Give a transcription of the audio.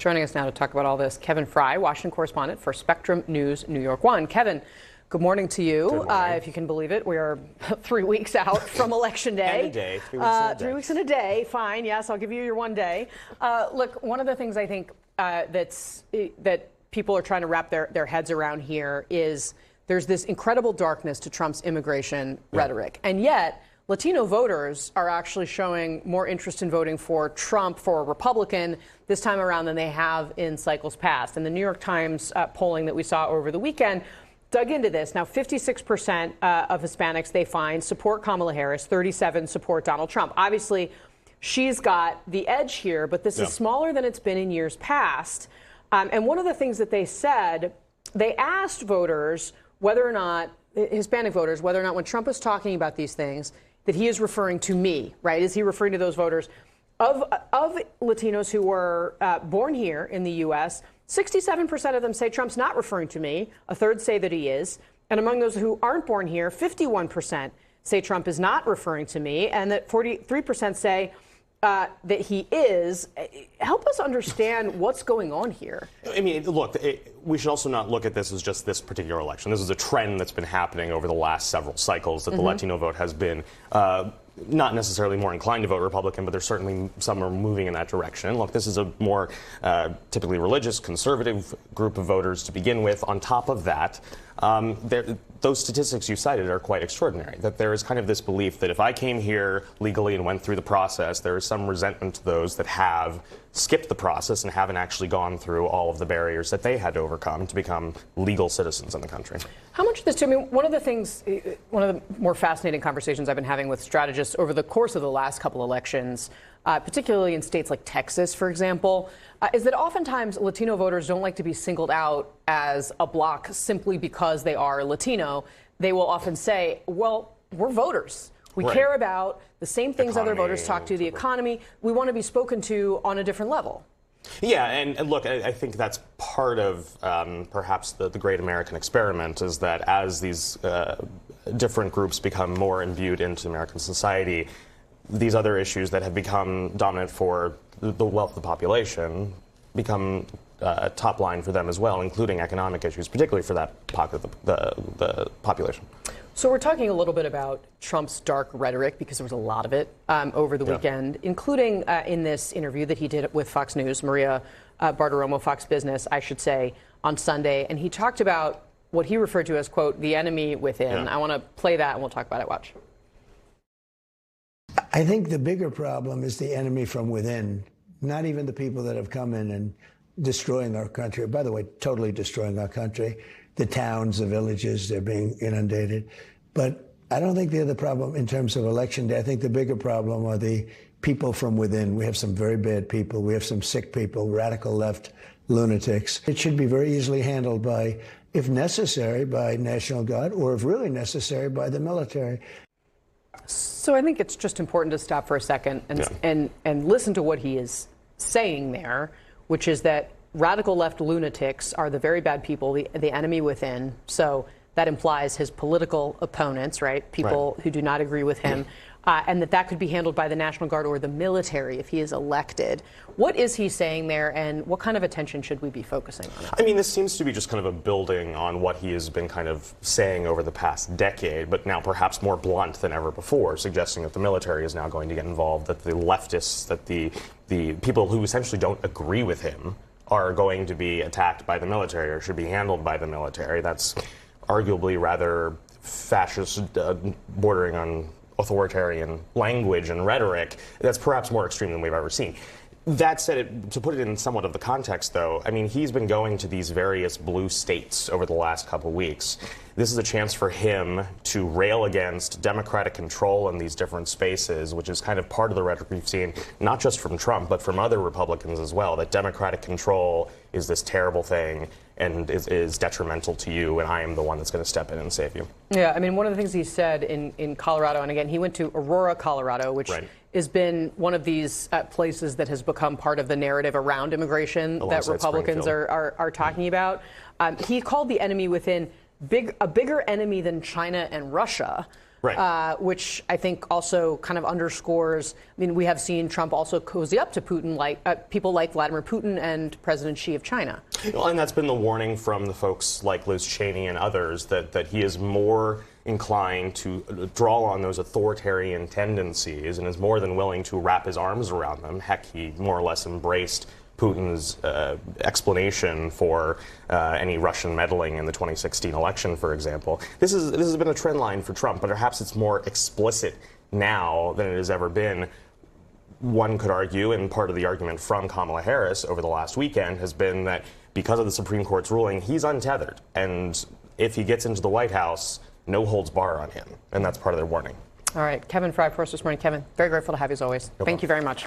Joining us now to talk about all this, Kevin Frey, Washington correspondent for Spectrum News, New York 1. Kevin, good morning to you. Good morning. If you can believe it, we are 3 weeks out from Election Day. And a day. 3 weeks and a day. 3 weeks and a day. Fine. Yes, I'll give you your one day. Look, one of the things I think that people are trying to wrap their heads around here is there's this incredible darkness to Trump's immigration rhetoric. And yet, Latino voters are actually showing more interest in voting for Trump, for a Republican, this time around than they have in cycles past. And the New York Times polling that we saw over the weekend dug into this. Now, 56% of Hispanics, they find, support Kamala Harris, 37% support Donald Trump. Obviously, she's got the edge here, but this is smaller than it's been in years past. And one of the things that they said, they asked voters whether or not, Hispanic voters, whether or not when Trump is talking about these things, that he is referring to me, right? Is he referring to those voters? Of Latinos who were born here in the U.S., 67% of them say Trump's not referring to me. A third say that he is. And among those who aren't born here, 51% say Trump is not referring to me, and that 43% say that he is. Help us understand what's going on here. I mean, look, we should also not look at this as just this particular election. This is a trend that's been happening over the last several cycles, that the Latino vote has been not necessarily more inclined to vote Republican, but there's certainly some are moving in that direction. Look, this is a more typically religious, conservative group of voters to begin with. On top of that, those statistics you cited are quite extraordinary, that there is kind of this belief that if I came here legally and went through the process, there is some resentment to those that have skipped the process and haven't actually gone through all of the barriers that they had to overcome to become legal citizens in the country. How much of this, I mean, one of the more fascinating conversations I've been having with strategists over the course of the last couple elections, particularly in states like Texas, for example, is that oftentimes Latino voters don't like to be singled out as a bloc simply because they are Latino. They will often say, well, we're voters. We care about the same things other voters talk to, the economy. We want to be spoken to on a different level. Yeah, and look, I think that's part of perhaps the great American experiment, is that as these different groups become more imbued into American society, these other issues that have become dominant for the wealth of the population become top line for them as well, including economic issues, particularly for that pocket of the population. So we're talking a little bit about Trump's dark rhetoric, because there was a lot of it over the weekend, including in this interview that he did with Fox News, Maria Bartiromo, Fox Business, I should say, on Sunday. And he talked about what he referred to as, quote, the enemy within. I want to play that and we'll talk about it. Watch. I think the bigger problem is the enemy from within, not even the people that have come in and destroying our country. By the way, totally destroying our country. The towns, the villages, they're being inundated. But I don't think they're the problem in terms of Election Day. I think the bigger problem are the people from within. We have some very bad people. We have some sick people, radical left lunatics. It should be very easily handled by, if necessary, by National Guard, or if really necessary, by the military. So I think it's just important to stop for a second and listen to what he is saying there, which is that radical left lunatics are the very bad people, the enemy within. So that implies his political opponents, right? People who do not agree with him, and that could be handled by the National Guard or the military if he is elected. What is he saying there, and what kind of attention should we be focusing on? I mean, this seems to be just kind of a building on what he has been kind of saying over the past decade, but now perhaps more blunt than ever before, suggesting that the military is now going to get involved, that the leftists, that the people who essentially don't agree with him are going to be attacked by the military or should be handled by the military. That's arguably rather fascist, bordering on authoritarian language and rhetoric. That's perhaps more extreme than we've ever seen. That said, to put it in somewhat of the context, though, I mean, he's been going to these various blue states over the last couple weeks. This is a chance for him to rail against Democratic control in these different spaces, which is kind of part of the rhetoric we've seen, not just from Trump, but from other Republicans as well, that Democratic control is this terrible thing and is detrimental to you, and I am the one that's going to step in and save you. Yeah, I mean, one of the things he said in Colorado, and again, he went to Aurora, Colorado, which has been one of these places that has become part of the narrative around immigration that Republicans are talking about. He called the enemy within a bigger enemy than China and Russia. Right. Which I think also kind of underscores. I mean, we have seen Trump also cozy up to Putin, like people like Vladimir Putin and President Xi of China. Well, and that's been the warning from the folks like Liz Cheney and others that he is more inclined to draw on those authoritarian tendencies and is more than willing to wrap his arms around them. Heck, he more or less embraced Putin's explanation for any Russian meddling in the 2016 election, for example. This has been a trend line for Trump, but perhaps it's more explicit now than it has ever been. One could argue, and part of the argument from Kamala Harris over the last weekend has been that because of the Supreme Court's ruling, he's untethered. And if he gets into the White House, no holds bar on him. And that's part of their warning. All right. Kevin Frey for us this morning. Kevin, very grateful to have you as always. Thank you very much.